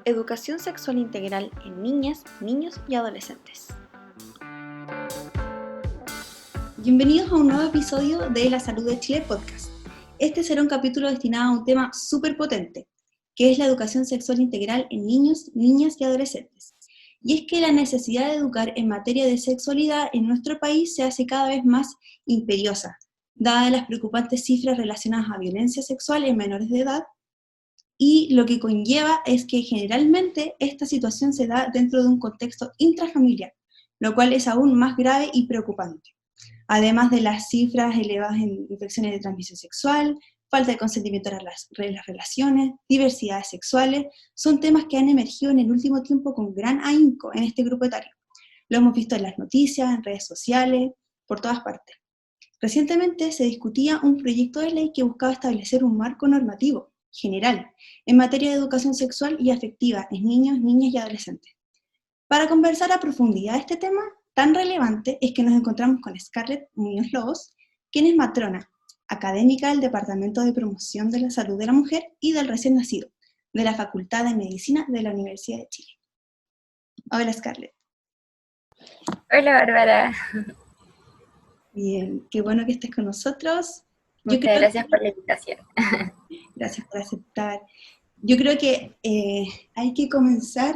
Educación sexual integral en niñas, niños y adolescentes. Bienvenidos a un nuevo episodio de La Salud de Chile Podcast. Este será un capítulo destinado a un tema súper potente, que es la educación sexual integral en niños, niñas y adolescentes. Y es que la necesidad de educar en materia de sexualidad en nuestro país se hace cada vez más imperiosa, dadas las preocupantes cifras relacionadas a violencia sexual en menores de edad, y lo que conlleva es que generalmente esta situación se da dentro de un contexto intrafamiliar, lo cual es aún más grave y preocupante. Además de las cifras elevadas en infecciones de transmisión sexual, falta de consentimiento en las relaciones, diversidades sexuales, son temas que han emergido en el último tiempo con gran ahínco en este grupo etario. Lo hemos visto en las noticias, en redes sociales, por todas partes. Recientemente se discutía un proyecto de ley que buscaba establecer un marco normativo general en materia de educación sexual y afectiva en niños, niñas y adolescentes. Para conversar a profundidad de este tema tan relevante es que nos encontramos con Scarlett Muñoz Lobos, quien es matrona, académica del Departamento de Promoción de la Salud de la Mujer y del Recién Nacido, de la Facultad de Medicina de la Universidad de Chile. Hola Scarlett. Hola Bárbara. Bien, qué bueno que estés con nosotros. Muchas gracias por la invitación. Gracias por aceptar. Yo creo que hay que comenzar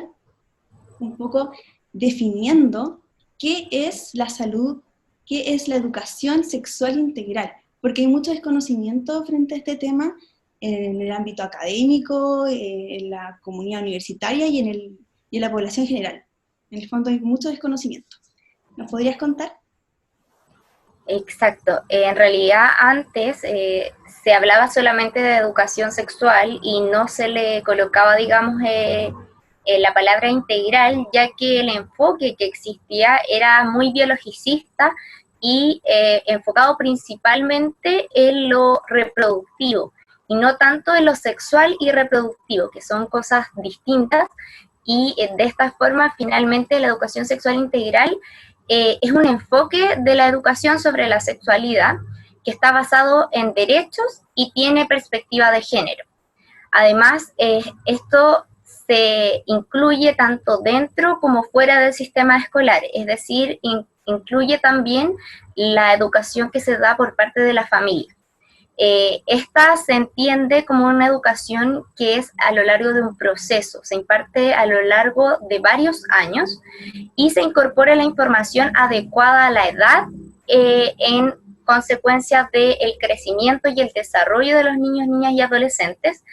un poco definiendo qué es la salud, qué es la educación sexual integral, porque hay mucho desconocimiento frente a este tema en el ámbito académico, en la comunidad universitaria y en la población general. En el fondo hay mucho desconocimiento. ¿Nos podrías contar? Exacto. En realidad antes se hablaba solamente de educación sexual y no se le colocaba, digamos, la palabra integral, ya que el enfoque que existía era muy biologicista y enfocado principalmente en lo reproductivo y no tanto en lo sexual y reproductivo, que son cosas distintas, y de esta forma finalmente la educación sexual integral es un enfoque de la educación sobre la sexualidad que está basado en derechos y tiene perspectiva de género. Además, esto se incluye tanto dentro como fuera del sistema escolar, es decir, incluye también la educación que se da por parte de la familia. Esta se entiende como una educación que es a lo largo de un proceso, se imparte a lo largo de varios años y se incorpora la información adecuada a la edad en consecuencia del crecimiento y el desarrollo de los niños, niñas y adolescentes,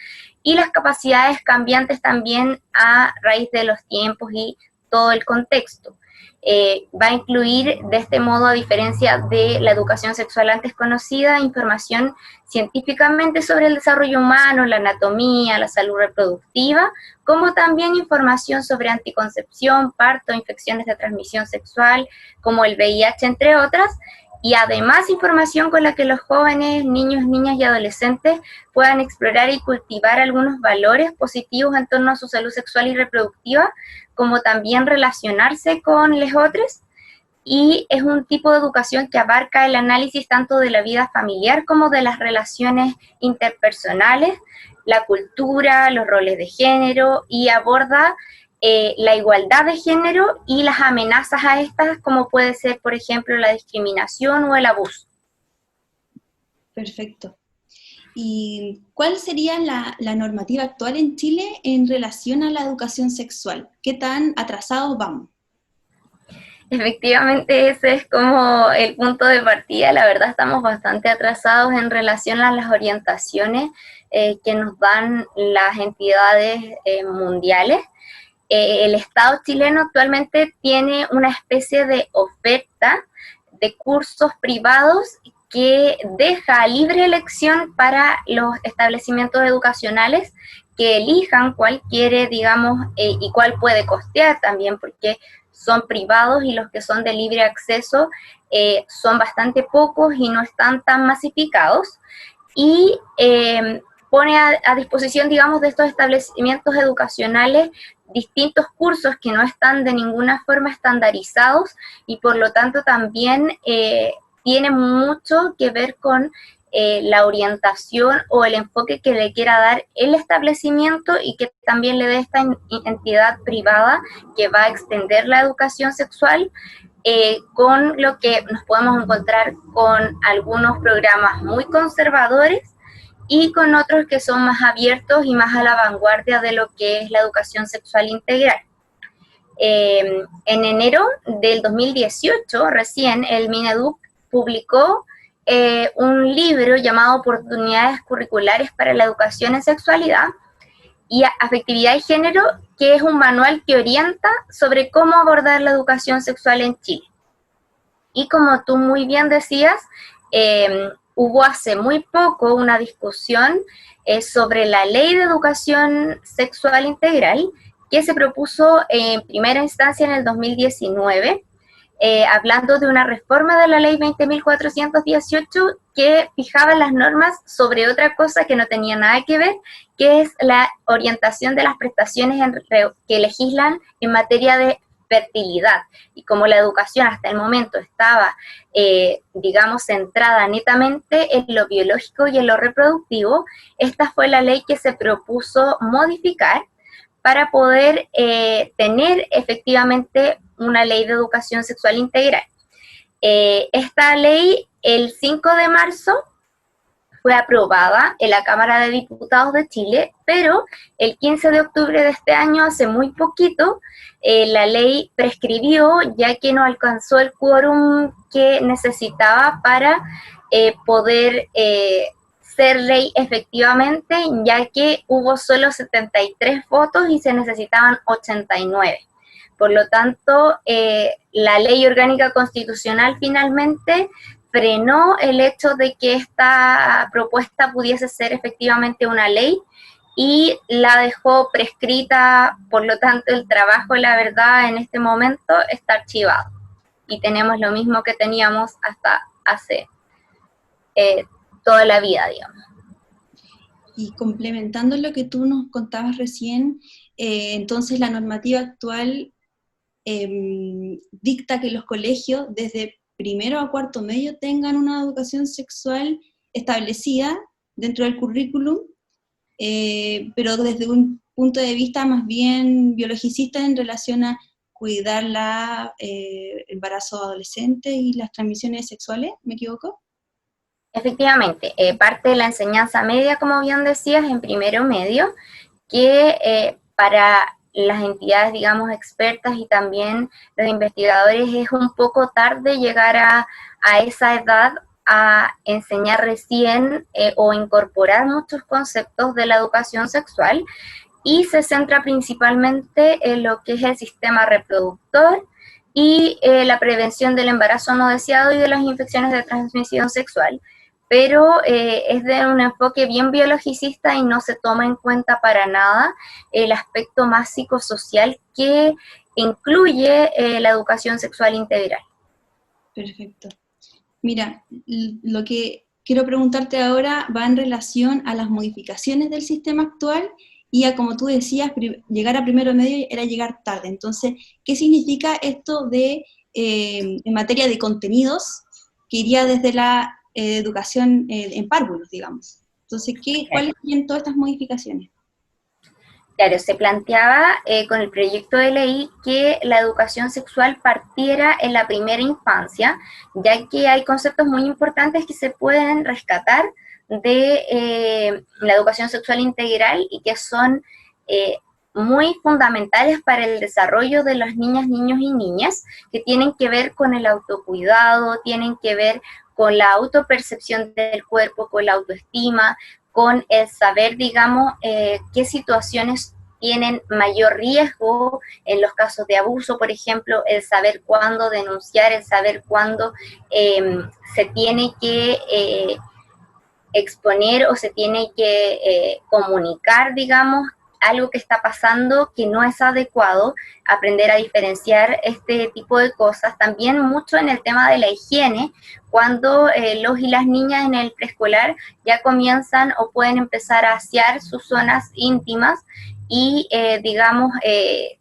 y las capacidades cambiantes también a raíz de los tiempos y todo el contexto. Va a incluir de este modo, a diferencia de la educación sexual antes conocida, información científicamente sobre el desarrollo humano, la anatomía, la salud reproductiva, como también información sobre anticoncepción, parto, infecciones de transmisión sexual, como el VIH, entre otras, y además información con la que los jóvenes, niños, niñas y adolescentes puedan explorar y cultivar algunos valores positivos en torno a su salud sexual y reproductiva, como también relacionarse con los otros, y es un tipo de educación que abarca el análisis tanto de la vida familiar como de las relaciones interpersonales, la cultura, los roles de género, y aborda la igualdad de género y las amenazas a estas, como puede ser, por ejemplo, la discriminación o el abuso. Perfecto. ¿Y cuál sería la normativa actual en Chile en relación a la educación sexual? ¿Qué tan atrasados vamos? Efectivamente, ese es como el punto de partida. La verdad, estamos bastante atrasados en relación a las orientaciones que nos dan las entidades mundiales. El Estado chileno actualmente tiene una especie de oferta de cursos privados que deja libre elección para los establecimientos educacionales que elijan cuál quiere, digamos, y cuál puede costear también, porque son privados y los que son de libre acceso son bastante pocos y no están tan masificados, y pone a disposición, digamos, de estos establecimientos educacionales distintos cursos que no están de ninguna forma estandarizados y por lo tanto también tiene mucho que ver con la orientación o el enfoque que le quiera dar el establecimiento y que también le dé esta entidad privada que va a extender la educación sexual, con lo que nos podemos encontrar con algunos programas muy conservadores y con otros que son más abiertos y más a la vanguardia de lo que es la educación sexual integral. En enero del 2018, recién, el Mineduc publicó un libro llamado Oportunidades Curriculares para la Educación en Sexualidad y Afectividad y Género, que es un manual que orienta sobre cómo abordar la educación sexual en Chile. Y como tú muy bien decías, hubo hace muy poco una discusión sobre la Ley de Educación Sexual Integral, que se propuso en primera instancia en el 2019, hablando de una reforma de la Ley 20.418 que fijaba las normas sobre otra cosa que no tenía nada que ver, que es la orientación de las prestaciones que legislan en materia de fertilidad. Y como la educación hasta el momento estaba, digamos, centrada netamente en lo biológico y en lo reproductivo, esta fue la ley que se propuso modificar para poder tener efectivamente una ley de educación sexual integral. Esta ley, el 5 de marzo, fue aprobada en la Cámara de Diputados de Chile, pero el 15 de octubre de este año, hace muy poquito, la ley prescribió, ya que no alcanzó el quórum que necesitaba para poder ser ley efectivamente, ya que hubo solo 73 votos y se necesitaban 89. Por lo tanto, la ley orgánica constitucional finalmente frenó el hecho de que esta propuesta pudiese ser efectivamente una ley y la dejó prescrita. Por lo tanto, el trabajo, la verdad, en este momento está archivado. Y tenemos lo mismo que teníamos hasta hace toda la vida, digamos. Y complementando lo que tú nos contabas recién, entonces la normativa actual dicta que los colegios desde primero a cuarto medio tengan una educación sexual establecida dentro del currículum, pero desde un punto de vista más bien biologicista en relación a cuidar el embarazo adolescente y las transmisiones sexuales, ¿me equivoco? Efectivamente, parte de la enseñanza media, como bien decías, en primero medio, que para las entidades, digamos, expertas y también los investigadores es un poco tarde llegar a esa edad a enseñar recién o incorporar muchos conceptos de la educación sexual, y se centra principalmente en lo que es el sistema reproductor y la prevención del embarazo no deseado y de las infecciones de transmisión sexual, pero es de un enfoque bien biologicista y no se toma en cuenta para nada el aspecto más psicosocial que incluye la educación sexual integral. Perfecto. Mira, lo que quiero preguntarte ahora va en relación a las modificaciones del sistema actual y a, como tú decías, llegar a primero medio era llegar tarde. Entonces, ¿qué significa esto de, en materia de contenidos, que iría desde la educación en párvulos, digamos? Entonces, ¿cuáles serían todas estas modificaciones? Claro, se planteaba con el proyecto de ley que la educación sexual partiera en la primera infancia, ya que hay conceptos muy importantes que se pueden rescatar de la educación sexual integral y que son muy fundamentales para el desarrollo de las niñas, niños y niñas, que tienen que ver con el autocuidado, tienen que ver con la autopercepción del cuerpo, con la autoestima, con el saber, digamos, qué situaciones tienen mayor riesgo en los casos de abuso, por ejemplo, el saber cuándo denunciar, el saber cuándo se tiene que exponer o se tiene que comunicar, digamos, algo que está pasando que no es adecuado, aprender a diferenciar este tipo de cosas. También mucho en el tema de la higiene, cuando los y las niñas en el preescolar ya comienzan o pueden empezar a asear sus zonas íntimas y, digamos,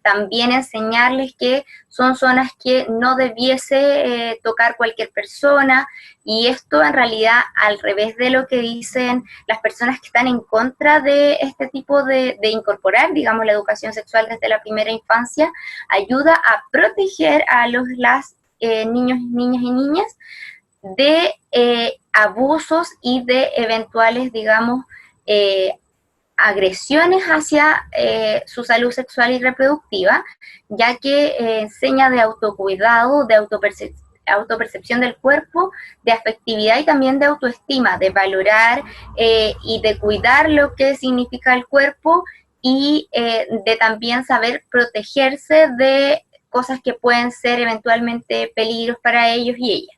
también enseñarles que son zonas que no debiese tocar cualquier persona, y esto en realidad al revés de lo que dicen las personas que están en contra de este tipo de incorporar, digamos, la educación sexual desde la primera infancia, ayuda a proteger a las niños, niñas y niñas de abusos y de eventuales, digamos, agresiones hacia su salud sexual y reproductiva, ya que enseña de autocuidado, de autopercepción del cuerpo, de afectividad y también de autoestima, de valorar y de cuidar lo que significa el cuerpo, y de también saber protegerse de cosas que pueden ser eventualmente peligros para ellos y ellas.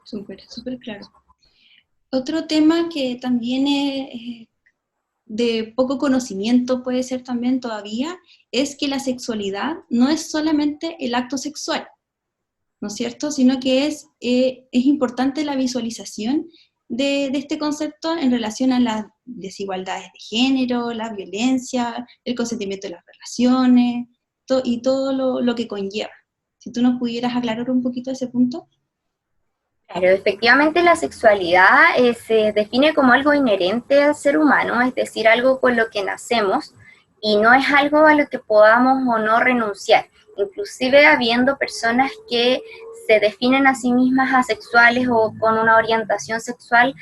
Súper, súper claro. Otro tema que también es de poco conocimiento, puede ser también todavía, es que la sexualidad no es solamente el acto sexual, ¿no es cierto? Sino que es importante la visualización de este concepto en relación a las desigualdades de género, la violencia, el consentimiento de las relaciones, y todo lo que conlleva. Si tú nos pudieras aclarar un poquito ese punto. Claro, efectivamente la sexualidad se define como algo inherente al ser humano, es decir, algo con lo que nacemos, y no es algo a lo que podamos o no renunciar. Inclusive habiendo personas que se definen a sí mismas asexuales o con una orientación sexual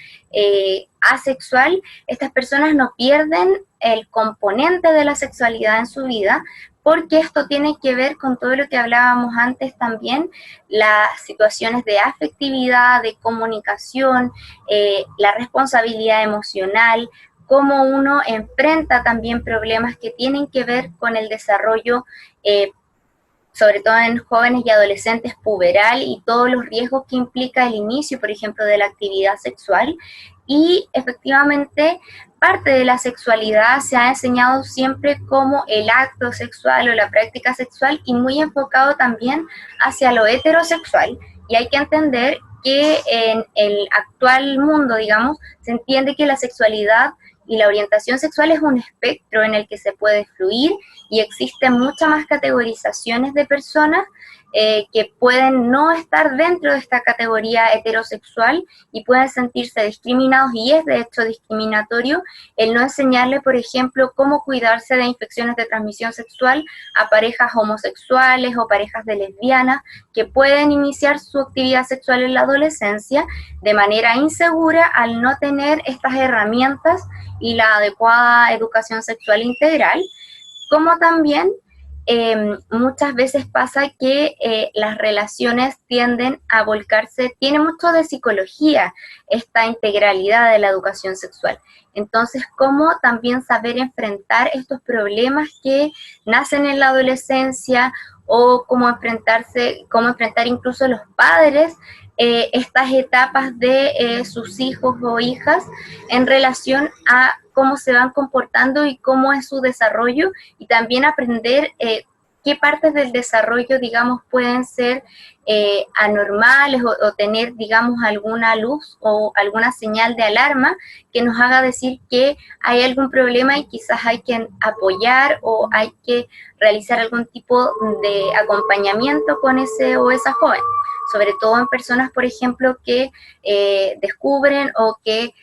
asexual, estas personas no pierden el componente de la sexualidad en su vida, porque esto tiene que ver con todo lo que hablábamos antes también, las situaciones de afectividad, de comunicación, la responsabilidad emocional, cómo uno enfrenta también problemas que tienen que ver con el desarrollo, sobre todo en jóvenes y adolescentes, puberal, y todos los riesgos que implica el inicio, por ejemplo, de la actividad sexual. Y efectivamente, parte de la sexualidad se ha enseñado siempre como el acto sexual o la práctica sexual, y muy enfocado también hacia lo heterosexual. Y hay que entender que en el actual mundo, digamos, se entiende que la sexualidad y la orientación sexual es un espectro en el que se puede fluir, y existen muchas más categorizaciones de personas que pueden no estar dentro de esta categoría heterosexual y pueden sentirse discriminados, y es de hecho discriminatorio el no enseñarle, por ejemplo, cómo cuidarse de infecciones de transmisión sexual a parejas homosexuales o parejas de lesbianas que pueden iniciar su actividad sexual en la adolescencia de manera insegura al no tener estas herramientas y la adecuada educación sexual integral. Como también muchas veces pasa que las relaciones tienden a volcarse, tiene mucho de psicología esta integralidad de la educación sexual. Entonces, cómo también saber enfrentar estos problemas que nacen en la adolescencia, o cómo enfrentar incluso los padres estas etapas de sus hijos o hijas en relación a cómo se van comportando y cómo es su desarrollo, y también aprender qué partes del desarrollo, digamos, pueden ser anormales o tener, digamos, alguna luz o alguna señal de alarma que nos haga decir que hay algún problema y quizás hay que apoyar o hay que realizar algún tipo de acompañamiento con ese o esa joven, sobre todo en personas, por ejemplo, que descubren o que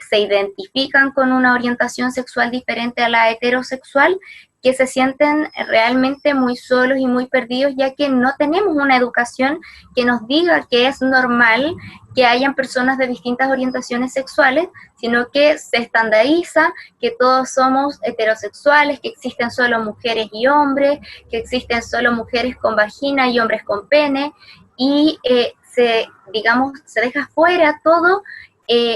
se identifican con una orientación sexual diferente a la heterosexual, que se sienten realmente muy solos y muy perdidos, ya que no tenemos una educación que nos diga que es normal que hayan personas de distintas orientaciones sexuales, sino que se estandariza que todos somos heterosexuales, que existen solo mujeres y hombres, que existen solo mujeres con vagina y hombres con pene, y digamos, se deja fuera todo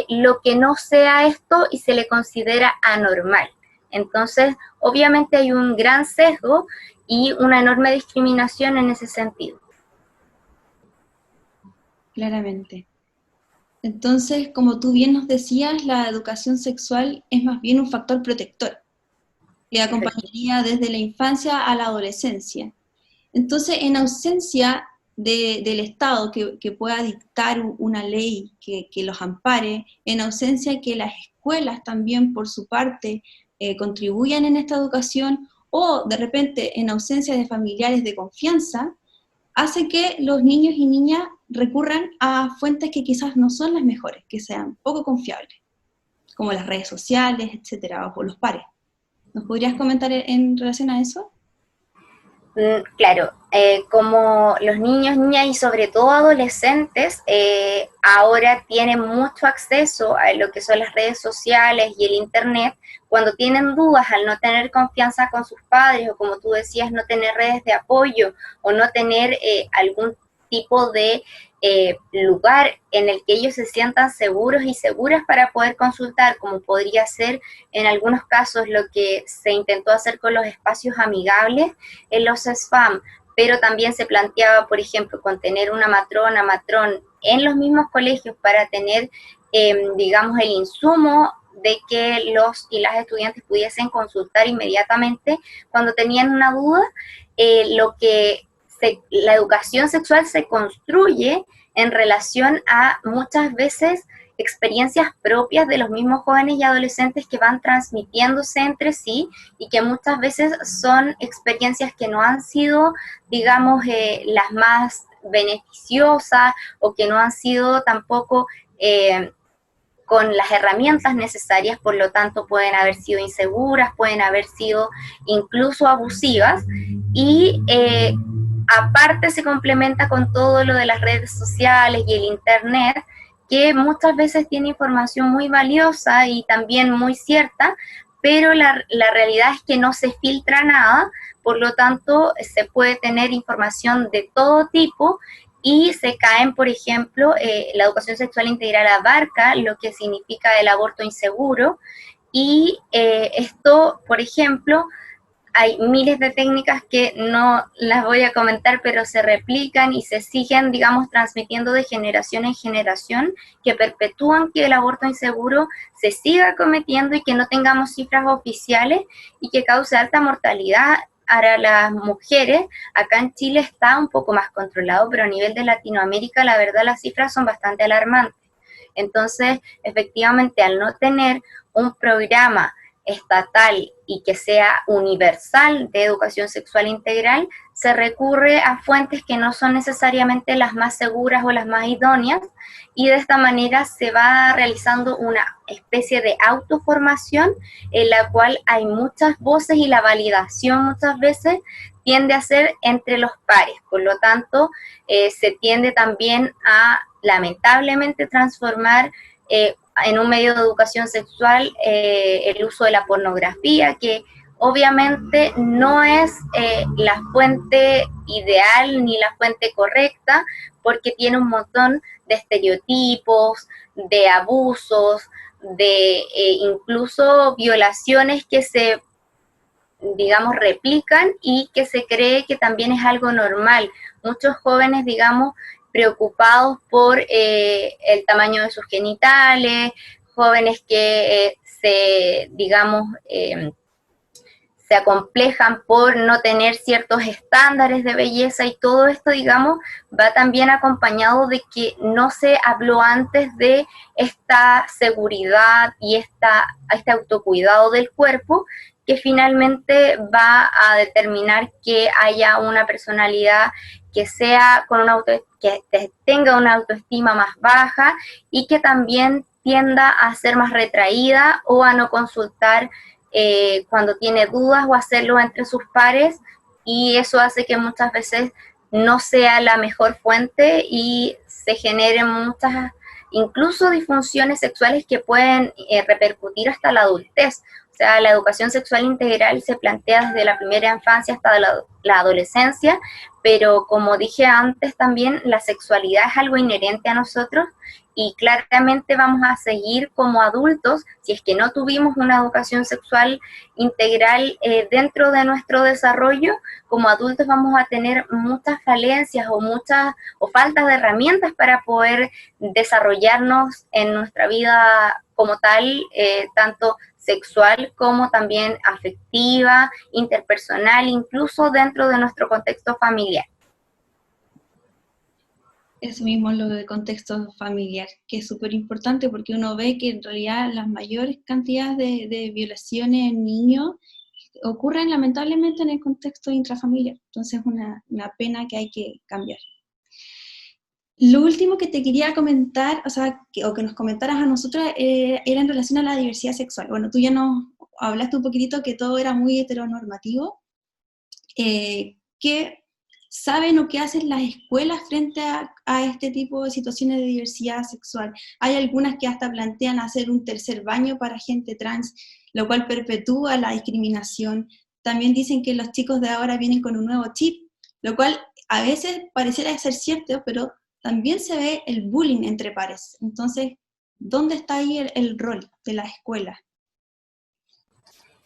lo que no sea esto y se le considera anormal. Entonces, obviamente hay un gran sesgo y una enorme discriminación en ese sentido. Claramente. Entonces, como tú bien nos decías, la educación sexual es más bien un factor protector, que acompañaría desde la infancia a la adolescencia. Entonces, en ausencia del Estado que pueda dictar una ley que los ampare, en ausencia que las escuelas también, por su parte, contribuyan en esta educación, o de repente en ausencia de familiares de confianza, hace que los niños y niñas recurran a fuentes que quizás no son las mejores, que sean poco confiables, como las redes sociales, etcétera, o por los pares. ¿Nos podrías comentar en relación a eso? Claro, como los niños, niñas y sobre todo adolescentes ahora tienen mucho acceso a lo que son las redes sociales y el internet, cuando tienen dudas al no tener confianza con sus padres o como tú decías, no tener redes de apoyo o no tener algún tipo de lugar en el que ellos se sientan seguros y seguras para poder consultar, como podría ser en algunos casos lo que se intentó hacer con los espacios amigables en los SFAM, pero también se planteaba, por ejemplo, con tener una matrona, matrón en los mismos colegios para tener, digamos, el insumo de que los y las estudiantes pudiesen consultar inmediatamente cuando tenían una duda, la educación sexual se construye en relación a muchas veces experiencias propias de los mismos jóvenes y adolescentes que van transmitiéndose entre sí y que muchas veces son experiencias que no han sido, digamos, las más beneficiosas o que no han sido tampoco con las herramientas necesarias, por lo tanto pueden haber sido inseguras, pueden haber sido incluso abusivas y aparte se complementa con todo lo de las redes sociales y el internet, que muchas veces tiene información muy valiosa y también muy cierta, pero la realidad es que no se filtra nada, por lo tanto se puede tener información de todo tipo y se caen, por ejemplo, la educación sexual integral abarca lo que significa el aborto inseguro y esto, por ejemplo, hay miles de técnicas que no las voy a comentar, pero se replican y se siguen, digamos, transmitiendo de generación en generación, que perpetúan que el aborto inseguro se siga cometiendo y que no tengamos cifras oficiales y que cause alta mortalidad para las mujeres. Acá en Chile está un poco más controlado, pero a nivel de Latinoamérica, la verdad, las cifras son bastante alarmantes. Entonces, efectivamente, al no tener un programa estatal y que sea universal de educación sexual integral, se recurre a fuentes que no son necesariamente las más seguras o las más idóneas, y de esta manera se va realizando una especie de autoformación en la cual hay muchas voces y la validación muchas veces tiende a ser entre los pares. Por lo tanto, se tiende también a lamentablemente transformar en un medio de educación sexual el uso de la pornografía, que obviamente no es la fuente ideal ni la fuente correcta, porque tiene un montón de estereotipos, de abusos, de incluso violaciones que se, digamos, replican y que se cree que también es algo normal. Muchos jóvenes, digamos, preocupados por el tamaño de sus genitales, jóvenes que digamos, se acomplejan por no tener ciertos estándares de belleza, y todo esto, digamos, va también acompañado de que no se habló antes de esta seguridad y este autocuidado del cuerpo, que finalmente va a determinar que haya una personalidad que sea con que tenga una autoestima más baja y que también tienda a ser más retraída o a no consultar cuando tiene dudas, o hacerlo entre sus pares, y eso hace que muchas veces no sea la mejor fuente y se generen muchas, incluso disfunciones sexuales que pueden repercutir hasta la adultez. O sea, la educación sexual integral se plantea desde la primera infancia hasta la adolescencia, pero como dije antes también, la sexualidad es algo inherente a nosotros y claramente vamos a seguir como adultos, si es que no tuvimos una educación sexual integral dentro de nuestro desarrollo, como adultos vamos a tener muchas falencias o faltas de herramientas para poder desarrollarnos en nuestra vida como tal, tanto sexual como también afectiva, interpersonal, incluso dentro de nuestro contexto familiar. Eso mismo, lo de contexto familiar, que es súper importante porque uno ve que en realidad las mayores cantidades de violaciones en niños ocurren lamentablemente en el contexto intrafamiliar. Entonces es una pena que hay que cambiar. Lo último que te quería comentar, o que nos comentaras a nosotros, era en relación a la diversidad sexual. Bueno, tú ya nos hablaste un poquitito que todo era muy heteronormativo. ¿Qué saben o qué hacen las escuelas frente a este tipo de situaciones de diversidad sexual? Hay algunas que hasta plantean hacer un tercer baño para gente trans, lo cual perpetúa la discriminación. También dicen que los chicos de ahora vienen con un nuevo chip, lo cual a veces pareciera ser cierto, pero también se ve el bullying entre pares. Entonces, ¿dónde está ahí el rol de la escuela?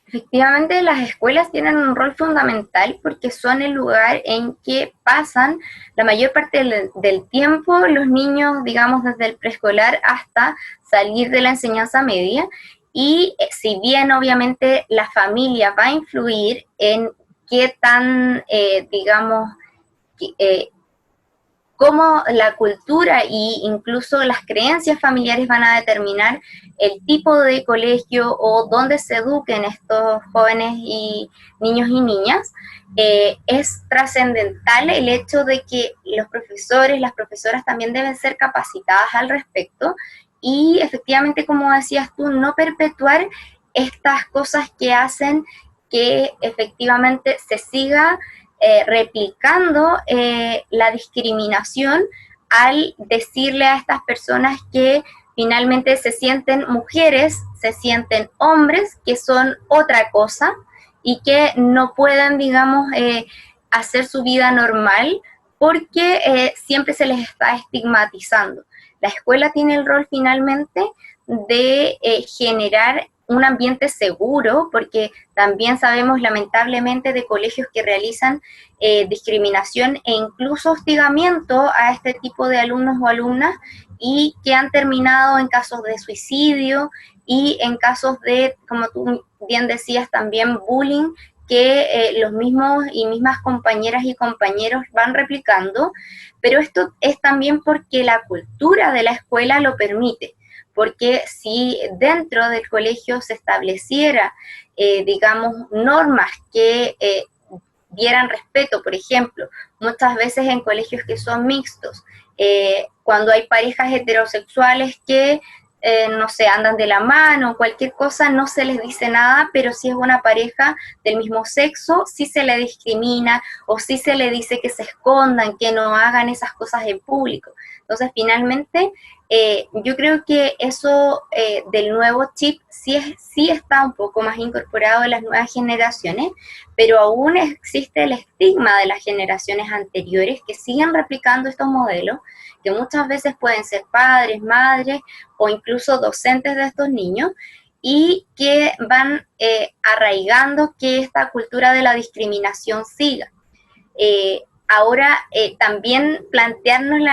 Efectivamente, las escuelas tienen un rol fundamental porque son el lugar en que pasan la mayor parte del tiempo los niños, digamos, desde el preescolar hasta salir de la enseñanza media. Y si bien obviamente la familia va a influir en qué tan, digamos, cómo la cultura e incluso las creencias familiares van a determinar el tipo de colegio o dónde se eduquen estos jóvenes y niños y niñas, es trascendental el hecho de que los profesores, las profesoras también deben ser capacitadas al respecto y efectivamente, como decías tú, no perpetuar estas cosas que hacen que efectivamente se siga replicando la discriminación al decirle a estas personas que finalmente se sienten mujeres, se sienten hombres, que son otra cosa y que no pueden, digamos, hacer su vida normal porque siempre se les está estigmatizando. La escuela tiene el rol finalmente de generar un ambiente seguro, porque también sabemos lamentablemente de colegios que realizan discriminación e incluso hostigamiento a este tipo de alumnos o alumnas y que han terminado en casos de suicidio y en casos de, como tú bien decías, también bullying que los mismos y mismas compañeras y compañeros van replicando, pero esto es también porque la cultura de la escuela lo permite, porque si dentro del colegio se estableciera, digamos, normas que dieran respeto, por ejemplo, muchas veces en colegios que son mixtos, cuando hay parejas heterosexuales que no sé, andan de la mano, cualquier cosa, no se les dice nada, pero si es una pareja del mismo sexo, sí se le discrimina o sí se le dice que se escondan, que no hagan esas cosas en público. Entonces, finalmente, yo creo que eso del nuevo chip sí está un poco más incorporado en las nuevas generaciones, pero aún existe el estigma de las generaciones anteriores que siguen replicando estos modelos, que muchas veces pueden ser padres, madres o incluso docentes de estos niños, y que van arraigando que esta cultura de la discriminación siga. Ahora, también plantearnos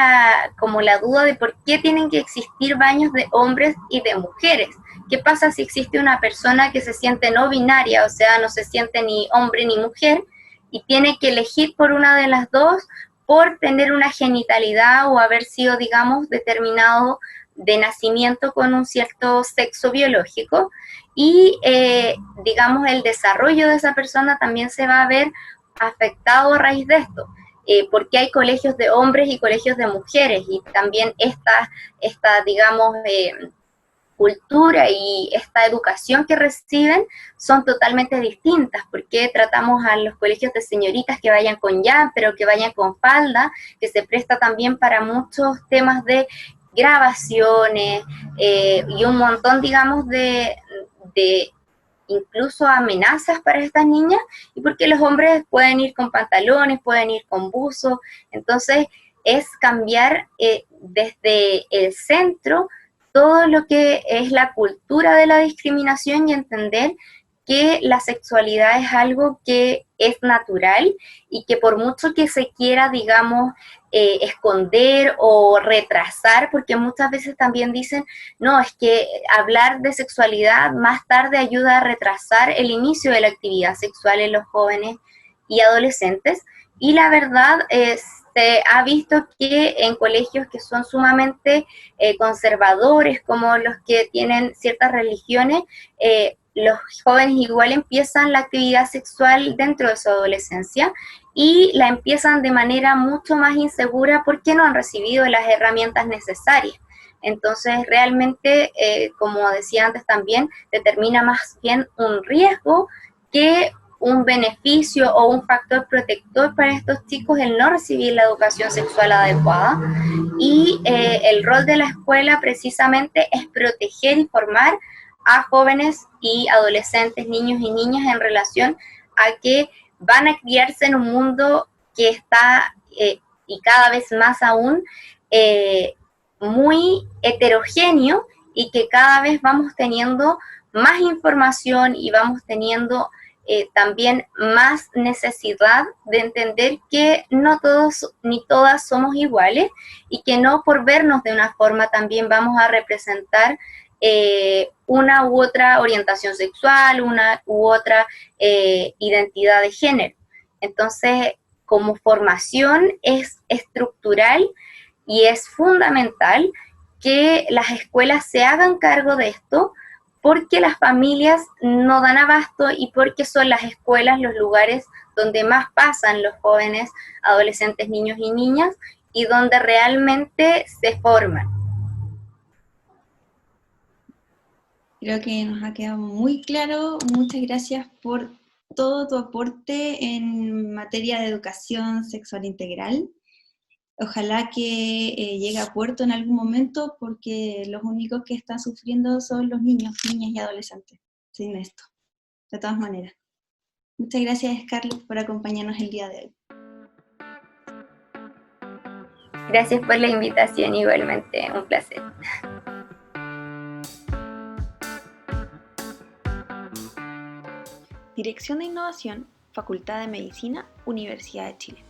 como la duda de por qué tienen que existir baños de hombres y de mujeres. ¿Qué pasa si existe una persona que se siente no binaria, o sea, no se siente ni hombre ni mujer, y tiene que elegir por una de las dos por tener una genitalidad o haber sido, digamos, determinado de nacimiento con un cierto sexo biológico? Y, digamos, el desarrollo de esa persona también se va a ver afectado a raíz de esto. Porque hay colegios de hombres y colegios de mujeres, y también esta digamos, cultura y esta educación que reciben son totalmente distintas, porque tratamos a los colegios de señoritas que vayan con jumper o que vayan con falda, que se presta también para muchos temas de grabaciones y un montón, digamos, de incluso amenazas para estas niñas, y porque los hombres pueden ir con pantalones, pueden ir con buzos. Entonces es cambiar desde el centro todo lo que es la cultura de la discriminación y entender que la sexualidad es algo que es natural y que por mucho que se quiera, digamos, esconder o retrasar, porque muchas veces también dicen, no, es que hablar de sexualidad más tarde ayuda a retrasar el inicio de la actividad sexual en los jóvenes y adolescentes, y la verdad es, se ha visto que en colegios que son sumamente conservadores, como los que tienen ciertas religiones, los jóvenes igual empiezan la actividad sexual dentro de su adolescencia y la empiezan de manera mucho más insegura porque no han recibido las herramientas necesarias. Entonces, realmente, como decía antes también, determina más bien un riesgo que un beneficio o un factor protector para estos chicos el no recibir la educación sexual adecuada. Y el rol de la escuela precisamente es proteger y formar a jóvenes y adolescentes, niños y niñas en relación a que van a criarse en un mundo que está, y cada vez más aún, muy heterogéneo y que cada vez vamos teniendo más información y vamos teniendo también más necesidad de entender que no todos ni todas somos iguales y que no por vernos de una forma también vamos a representar una u otra orientación sexual, una u otra identidad de género. Entonces, como formación es estructural y es fundamental que las escuelas se hagan cargo de esto porque las familias no dan abasto y porque son las escuelas los lugares donde más pasan los jóvenes, adolescentes, niños y niñas y donde realmente se forman. Creo que nos ha quedado muy claro. Muchas gracias por todo tu aporte en materia de educación sexual integral. Ojalá que llegue a puerto en algún momento, porque los únicos que están sufriendo son los niños, niñas y adolescentes, sin esto, de todas maneras. Muchas gracias, Scarlett, por acompañarnos el día de hoy. Gracias por la invitación, igualmente, un placer. Dirección de Innovación, Facultad de Medicina, Universidad de Chile.